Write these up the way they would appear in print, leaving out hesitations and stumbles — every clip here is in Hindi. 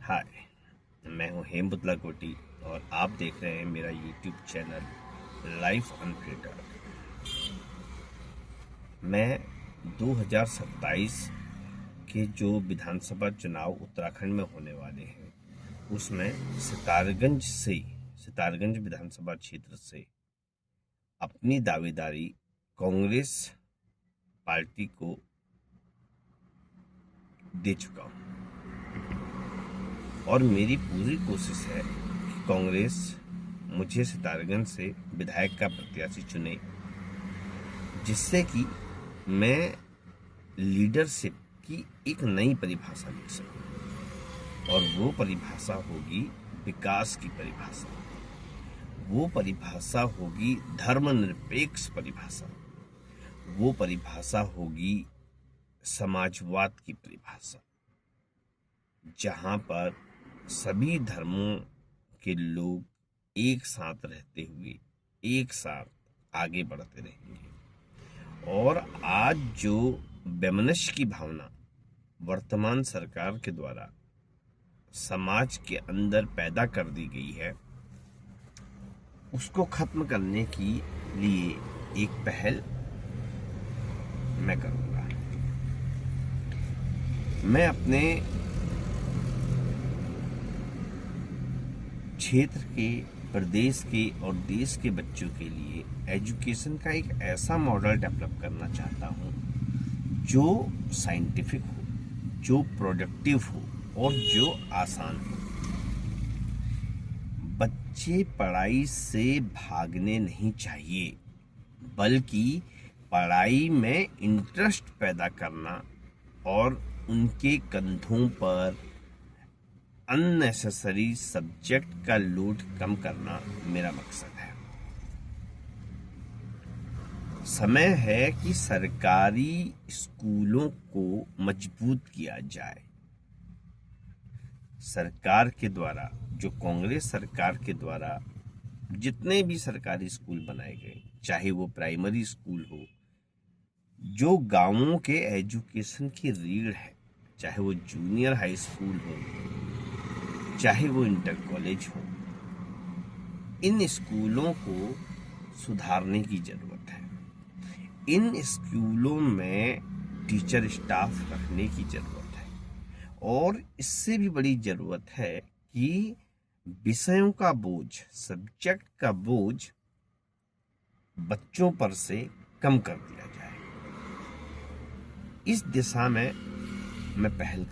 हाय, मैं हूं हेमबुतला कोटी और आप देख रहे हैं मेरा यूट्यूब चैनल लाइफ अनफिल्टर्ड। मैं 2027 के जो विधानसभा चुनाव उत्तराखंड में होने वाले हैं उसमें सितारगंज विधानसभा क्षेत्र से अपनी दावेदारी कांग्रेस पार्टी को दे चुका हूं और मेरी पूरी कोशिश है कि कांग्रेस मुझे सितारगंज से विधायक का प्रत्याशी चुने, जिससे कि मैं लीडरशिप की एक नई परिभाषा लिख सकूं। और वो परिभाषा होगी विकास की परिभाषा, वो परिभाषा होगी धर्मनिरपेक्ष परिभाषा, वो परिभाषा होगी समाजवाद की परिभाषा, जहां पर सभी धर्मों के लोग एक साथ रहते हुए एक साथ आगे बढ़ते रहेंगे। और आज जो वैमनस्य की भावना वर्तमान सरकार के द्वारा समाज के अंदर पैदा कर दी गई है, उसको खत्म करने के लिए एक पहल मैं करूंगा। मैं अपने क्षेत्र के, प्रदेश के और देश के बच्चों के लिए एजुकेशन का एक ऐसा मॉडल डेवलप करना चाहता हूं जो साइंटिफिक हो, जो प्रोडक्टिव हो और जो आसान हो। बच्चे पढ़ाई से भागने नहीं चाहिए, बल्कि पढ़ाई में इंटरेस्ट पैदा करना और उनके कंधों पर अननेसेसरी सब्जेक्ट का लोड कम करना मेरा मकसद है। समय है कि सरकारी स्कूलों को मजबूत किया जाए। सरकार के द्वारा, जो कांग्रेस सरकार के द्वारा जितने भी सरकारी स्कूल बनाए गए, चाहे वो प्राइमरी स्कूल हो, जो गांवों के एजुकेशन की रीढ़ है, चाहे वो जूनियर हाई स्कूल हो, चाहे वो इंटर कॉलेज हो, इन स्कूलों को सुधारने की जरूरत है। इन स्कूलों में टीचर स्टाफ रखने की जरूरत है और इससे भी बड़ी जरूरत है कि विषयों का बोझ, सब्जेक्ट का बोझ बच्चों पर से कम कर दिया जाए। इस दिशा में मैं पहल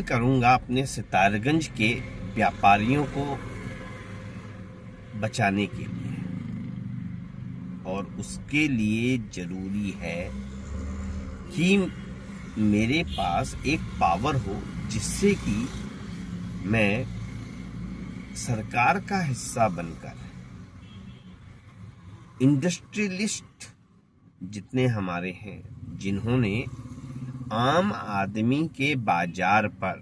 करूंगा अपने सितारगंज के व्यापारियों को बचाने के लिए। और उसके लिए जरूरी है कि मेरे पास एक पावर हो, जिससे कि मैं सरकार का हिस्सा बनकर इंडस्ट्रियलिस्ट जितने हमारे हैं, जिन्होंने आम आदमी के बाजार पर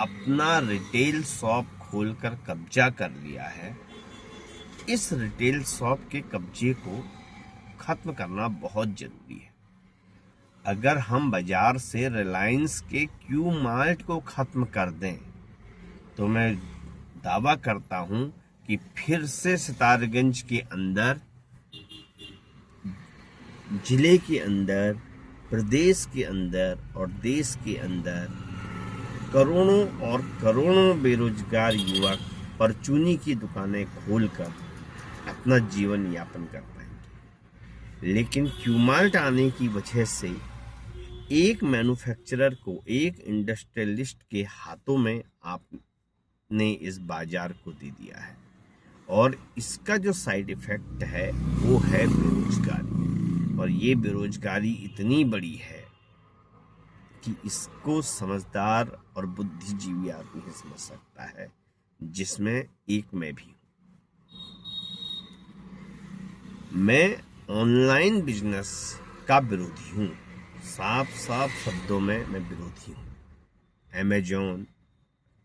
अपना रिटेल शॉप खोलकर कब्जा कर लिया है, इस रिटेल शॉप के कब्जे को खत्म करना बहुत जरूरी है। अगर हम बाजार से रिलायंस के क्यू मार्ट को खत्म कर दें तो मैं दावा करता हूं कि फिर से सितारगंज के अंदर, जिले के अंदर, प्रदेश के अंदर और देश के अंदर करोड़ों और करोड़ों बेरोजगार युवक परचूनी की दुकानें खोलकर अपना जीवन यापन कर पाएंगे। लेकिन क्यूमार्ट आने की वजह से एक मैन्युफैक्चरर को, एक इंडस्ट्रियलिस्ट के हाथों में आपने इस बाजार को दे दिया है और इसका जो साइड इफेक्ट है वो है बेरोजगारी। और ये बेरोजगारी इतनी बड़ी है कि इसको समझदार और बुद्धिजीवी आदमी ही समझ सकता है, जिसमें एक मैं भी हूं। मैं ऑनलाइन बिजनेस का विरोधी हूं, साफ साफ शब्दों में मैं विरोधी हूं। अमेजॉन,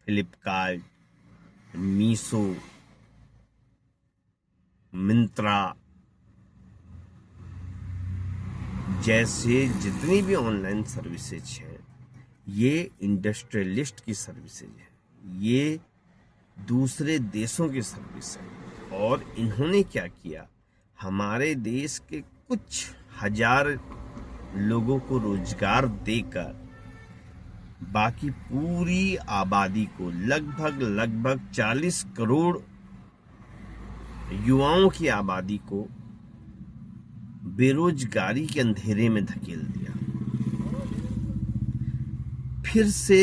फ्लिपकार्ट, मीशो, मिंत्रा जैसे जितनी भी ऑनलाइन सर्विसेज हैं, ये इंडस्ट्रियलिस्ट की सर्विसेज है, ये दूसरे देशों की सर्विस है। और इन्होंने क्या किया, हमारे देश के कुछ हजार लोगों को रोजगार देकर बाकी पूरी आबादी को लगभग 40 करोड़ युवाओं की आबादी को बेरोजगारी के अंधेरे में धकेल दिया। फिर से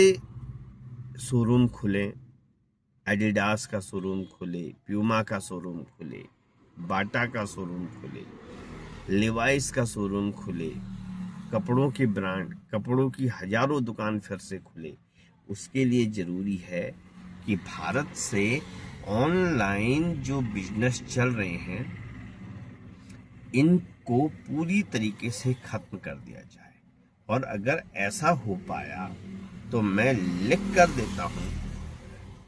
शोरूम खुले, एडिडास का शोरूम खुले, प्यूमा का शोरूम खुले, बाटा का शोरूम खुले, लिवाइस का शोरूम खुले, कपड़ों के ब्रांड, कपड़ों की हजारों दुकान फिर से खुले। उसके लिए जरूरी है कि भारत से ऑनलाइन जो बिजनेस चल रहे हैं इनको पूरी तरीके से खत्म कर दिया जाए। और अगर ऐसा हो पाया तो मैं लिख कर देता हूं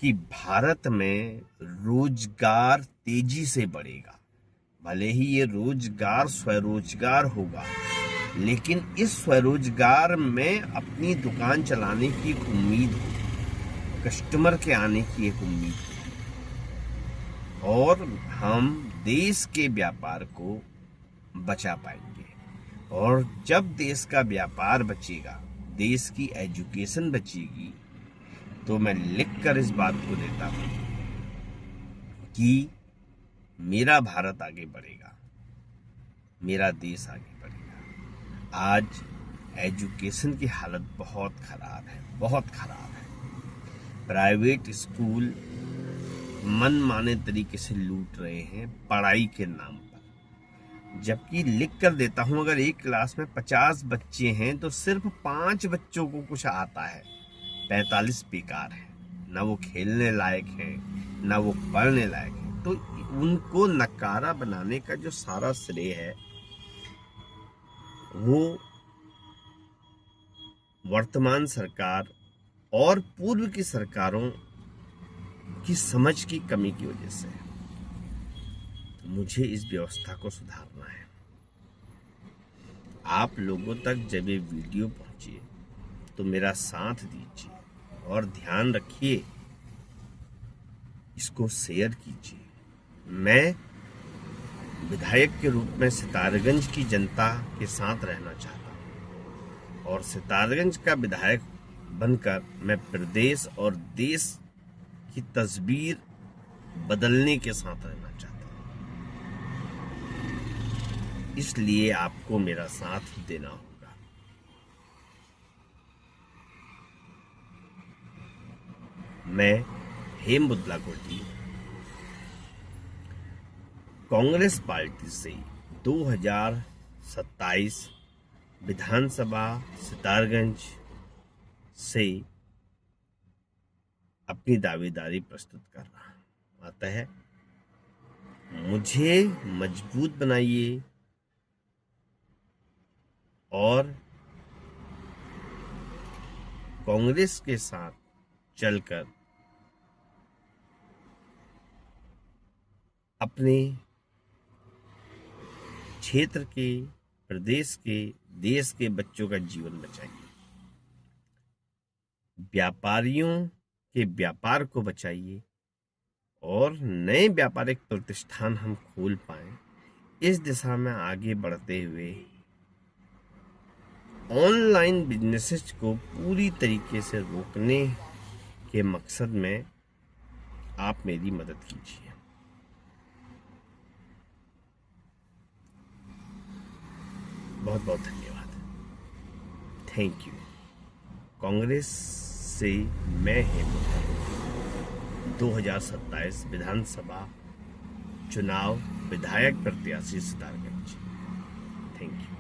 कि भारत में रोजगार तेजी से बढ़ेगा। भले ही ये रोजगार स्वरोजगार होगा, लेकिन इस स्वरोजगार में अपनी दुकान चलाने की एक उम्मीद हो, कस्टमर के आने की एक उम्मीद हो, और हम देश के व्यापार को बचा पाएंगे। और जब देश का व्यापार बचेगा, देश की एजुकेशन बचेगी, तो मैं लिखकर इस बात को देता हूं कि मेरा भारत आगे बढ़ेगा, मेरा देश आगे बढ़ेगा। आज एजुकेशन की हालत बहुत खराब है, बहुत खराब है। प्राइवेट स्कूल मनमाने तरीके से लूट रहे हैं पढ़ाई के नाम पर। जबकि लिख कर देता हूं, अगर एक क्लास में 50 बच्चे हैं तो सिर्फ 5 बच्चों को कुछ आता है, 45 बेकार है, ना वो खेलने लायक है, ना वो पढ़ने लायक है। तो उनको नकारा बनाने का जो सारा श्रेय है वो वर्तमान सरकार और पूर्व की सरकारों की समझ की कमी की वजह से है। मुझे इस व्यवस्था को सुधारना है। आप लोगों तक जब ये वीडियो पहुंचे तो मेरा साथ दीजिए और ध्यान रखिए, इसको शेयर कीजिए। मैं विधायक के रूप में सितारगंज की जनता के साथ रहना चाहता हूं और सितारगंज का विधायक बनकर मैं प्रदेश और देश की तस्वीर बदलने के साथ रहना चाहता हूं। इसलिए आपको मेरा साथ देना होगा। मैं हेम बुदलाकोटी कांग्रेस पार्टी से 2027 विधानसभा सितारगंज से अपनी दावेदारी प्रस्तुत कर रहा हूं। आता है, मुझे मजबूत बनाइए और कांग्रेस के साथ चलकर अपने क्षेत्र के, प्रदेश के, देश के बच्चों का जीवन बचाइए। व्यापारियों के व्यापार को बचाइए और नए व्यापारिक प्रतिष्ठान हम खोल पाएं। इस दिशा में आगे बढ़ते हुए ऑनलाइन बिजनेसेस को पूरी तरीके से रोकने के मकसद में आप मेरी मदद कीजिए। बहुत बहुत धन्यवाद। Thank you. कांग्रेस से मैं हेम 2027 विधानसभा चुनाव विधायक प्रत्याशी सितारगंज। Thank you.